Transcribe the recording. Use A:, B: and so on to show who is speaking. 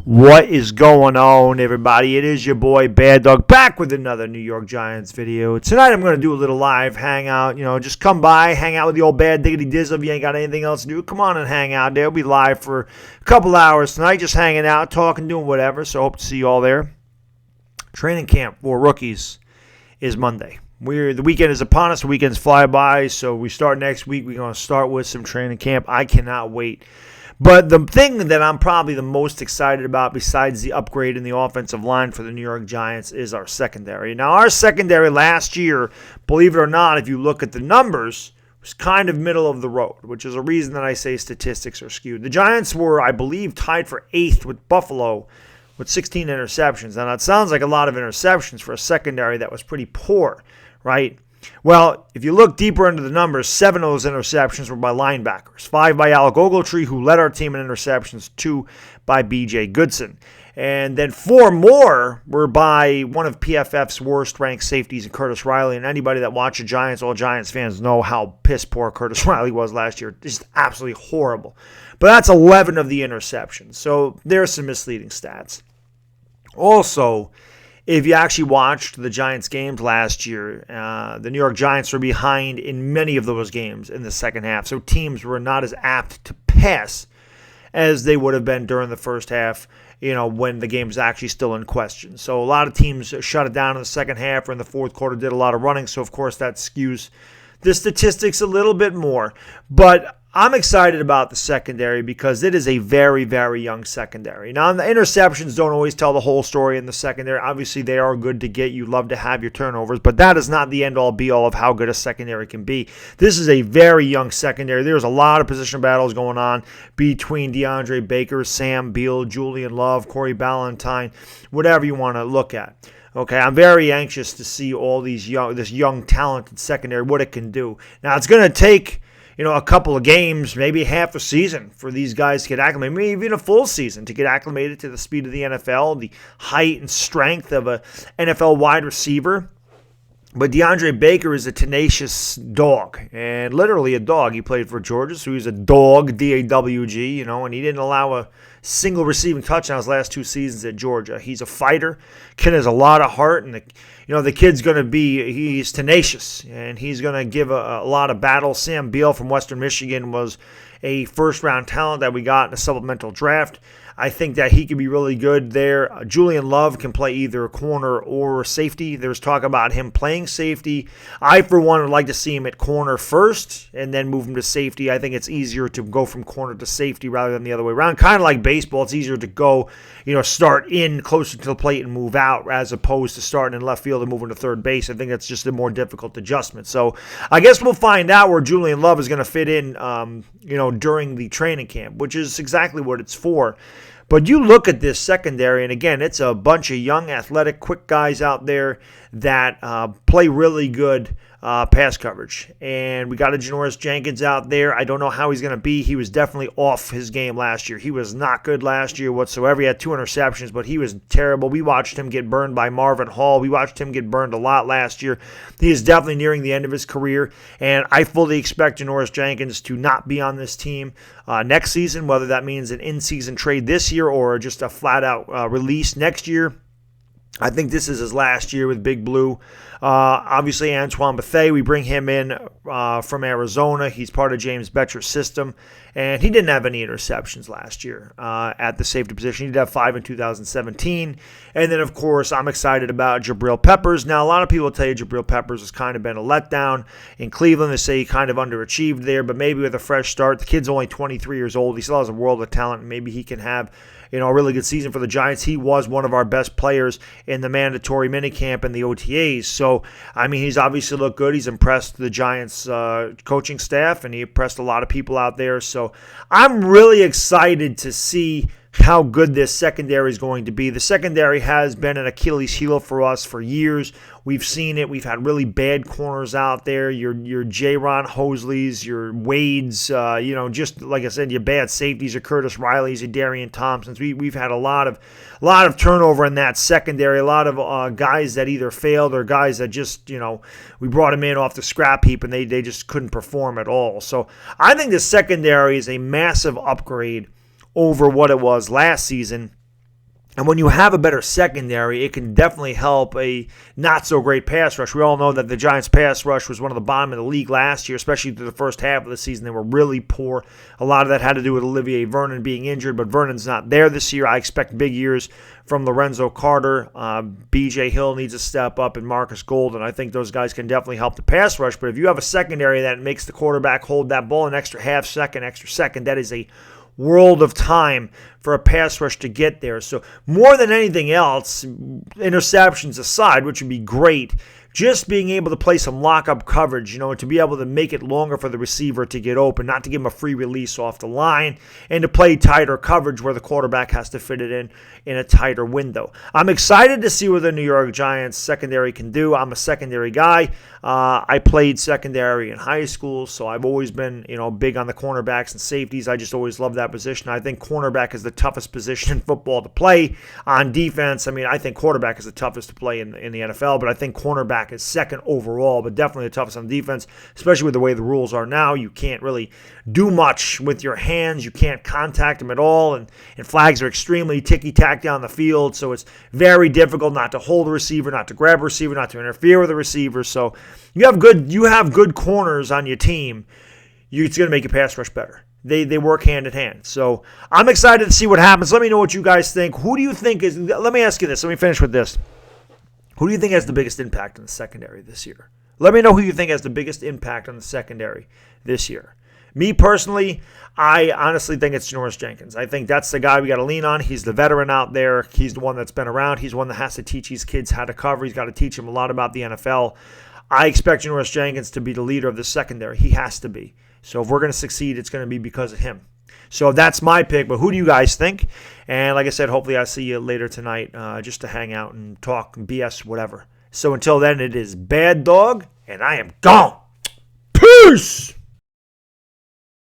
A: What is going on, everybody? It is your boy Baddog back with another New York Giants video. Tonight I'm going to do a little live hangout. Just come by, hang out with the old Bad Diggity Dizzle. If you ain't got anything else to do, come on and hang out there. We'll be live for a couple hours tonight, just hanging out, talking, doing whatever. So hope to see you all there. Training camp for rookies is Monday. The weekend is upon us. The weekends fly by, so we start next week. We're going to start with some training camp. I cannot wait. But the thing that I'm probably the most excited about, besides the upgrade in the offensive line for the New York Giants, is our secondary. Now, our secondary last year, believe it or not, if you look at the numbers, was kind of middle of the road, which is a reason that I say statistics are skewed. The Giants were, I believe, tied for 8th with Buffalo with 16 interceptions. Now, that sounds like a lot of interceptions for a secondary that was pretty poor, right? Well, if you look deeper into the numbers, 7 of those interceptions were by linebackers. 5 by Alec Ogletree, who led our team in interceptions, 2 by B.J. Goodson. And then 4 more were by one of PFF's worst-ranked safeties, in Curtis Riley. And anybody that watched the Giants, all Giants fans, know how piss-poor Curtis Riley was last year. Just absolutely horrible. But that's 11 of the interceptions. So there's some misleading stats. Also, if you actually watched the Giants games last year, the New York Giants were behind in many of those games in the second half. So teams were not as apt to pass as they would have been during the first half, when the game was actually still in question. So a lot of teams shut it down in the second half or in the fourth quarter, did a lot of running. So, of course, that skews the statistics a little bit more. But I'm excited about the secondary because it is a very, very young secondary. Now, the interceptions don't always tell the whole story in the secondary. Obviously, they are good to get. You love to have your turnovers, but that is not the end-all, be-all of how good a secondary can be. This is a very young secondary. There's a lot of position battles going on between DeAndre Baker, Sam Beal, Julian Love, Corey Ballantyne, whatever you want to look at. Okay, I'm very anxious to see all this young, talented secondary, what it can do. Now, it's going to take a couple of games, maybe half a season for these guys to get acclimated, maybe even a full season to get acclimated to the speed of the NFL, the height and strength of a NFL wide receiver. But DeAndre Baker is a tenacious dog, and literally a dog. He played for Georgia, so he's a dog, D-A-W-G, and he didn't allow a single receiving touchdown his last 2 seasons at Georgia. He's a fighter. Kid has a lot of heart, and the kid's going to he's tenacious, and he's going to give a lot of battle. Sam Beal from Western Michigan was a first-round talent that we got in a supplemental draft. I think that he could be really good there. Julian Love can play either corner or safety. There's talk about him playing safety. I, for one, would like to see him at corner first and then move him to safety. I think it's easier to go from corner to safety rather than the other way around. Kind of like baseball. It's easier to go, start in closer to the plate and move out as opposed to starting in left field and moving to third base. I think that's just a more difficult adjustment. So I guess we'll find out where Julian Love is going to fit in, during the training camp, which is exactly what it's for. But you look at this secondary, and again, it's a bunch of young, athletic, quick guys out there that play really good pass coverage. And we got a Janoris Jenkins out there. I don't know how he's going to be. He was definitely off his game last year. He was not good last year whatsoever. He had 2 interceptions, but he was terrible. We watched him get burned by Marvin Hall. We watched him get burned a lot last year. He is definitely nearing the end of his career, and I fully expect Janoris Jenkins to not be on this team next season, whether that means an in-season trade this year or just a flat-out release next year. I think this is his last year with Big Blue. Obviously, Antoine Bethea, we bring him in from Arizona. He's part of James Betcher's system, and he didn't have any interceptions last year at the safety position. He did have 5 in 2017. And then, of course, I'm excited about Jabril Peppers. Now, a lot of people tell you Jabril Peppers has kind of been a letdown in Cleveland. They say he kind of underachieved there, but maybe with a fresh start. The kid's only 23 years old. He still has a world of talent, and maybe he can have a really good season for the Giants. He was one of our best players in the mandatory minicamp and the OTAs. So, he's obviously looked good. He's impressed the Giants coaching staff, and he impressed a lot of people out there. So, I'm really excited to see how good this secondary is going to be. The secondary has been an Achilles heel for us for years. We've seen it. We've had really bad corners out there. Your J-Ron Hosleys, your Wades, just like I said, your bad safeties, your Curtis Rileys, your Darian Thompsons. We've had a lot of turnover in that secondary. A lot of guys that either failed or guys that just, we brought them in off the scrap heap and they just couldn't perform at all. So I think the secondary is a massive upgrade over what it was last season. And when you have a better secondary, it can definitely help a not-so-great pass rush. We all know that the Giants' pass rush was one of the bottom of the league last year, especially through the first half of the season. They were really poor. A lot of that had to do with Olivier Vernon being injured, but Vernon's not there this year. I expect big years from Lorenzo Carter. B.J. Hill needs to step up, and Marcus Golden. I think those guys can definitely help the pass rush. But if you have a secondary that makes the quarterback hold that ball an extra half second, that is a world of time for a pass rush to get there. So more than anything else, interceptions aside, which would be great, just being able to play some lock-up coverage, to be able to make it longer for the receiver to get open, not to give him a free release off the line, and to play tighter coverage where the quarterback has to fit it in a tighter window. I'm excited to see what the New York Giants secondary can do. I'm a secondary guy. I played secondary in high school, so I've always been, big on the cornerbacks and safeties. I just always loved that position. I think cornerback is the toughest position in football to play. On defense, I think quarterback is the toughest to play in the NFL, but I think cornerback is second overall, but definitely the toughest on defense, especially with the way the rules are now. You can't really do much with your hands. You can't contact them at all, and flags are extremely ticky-tack down the field, so it's very difficult not to hold a receiver, not to grab a receiver, not to interfere with a receiver. So you have good corners on your team. It's going to make your pass rush better. They work hand in hand. So I'm excited to see what happens. Let me know what you guys think. Who do you think is – let me ask you this. Let me finish with this. Who do you think has the biggest impact on the secondary this year? Let me know who you think has the biggest impact on the secondary this year. Me personally, I honestly think it's Janoris Jenkins. I think that's the guy we got to lean on. He's the veteran out there. He's the one that's been around. He's one that has to teach these kids how to cover. He's got to teach them a lot about the NFL. I expect Janoris Jenkins to be the leader of the secondary. He has to be. So if we're going to succeed, it's going to be because of him. So that's my pick, but who do you guys think? And like I said, hopefully I'll see you later tonight just to hang out and talk BS, whatever. So until then, it is Baddog, and I am gone. Peace!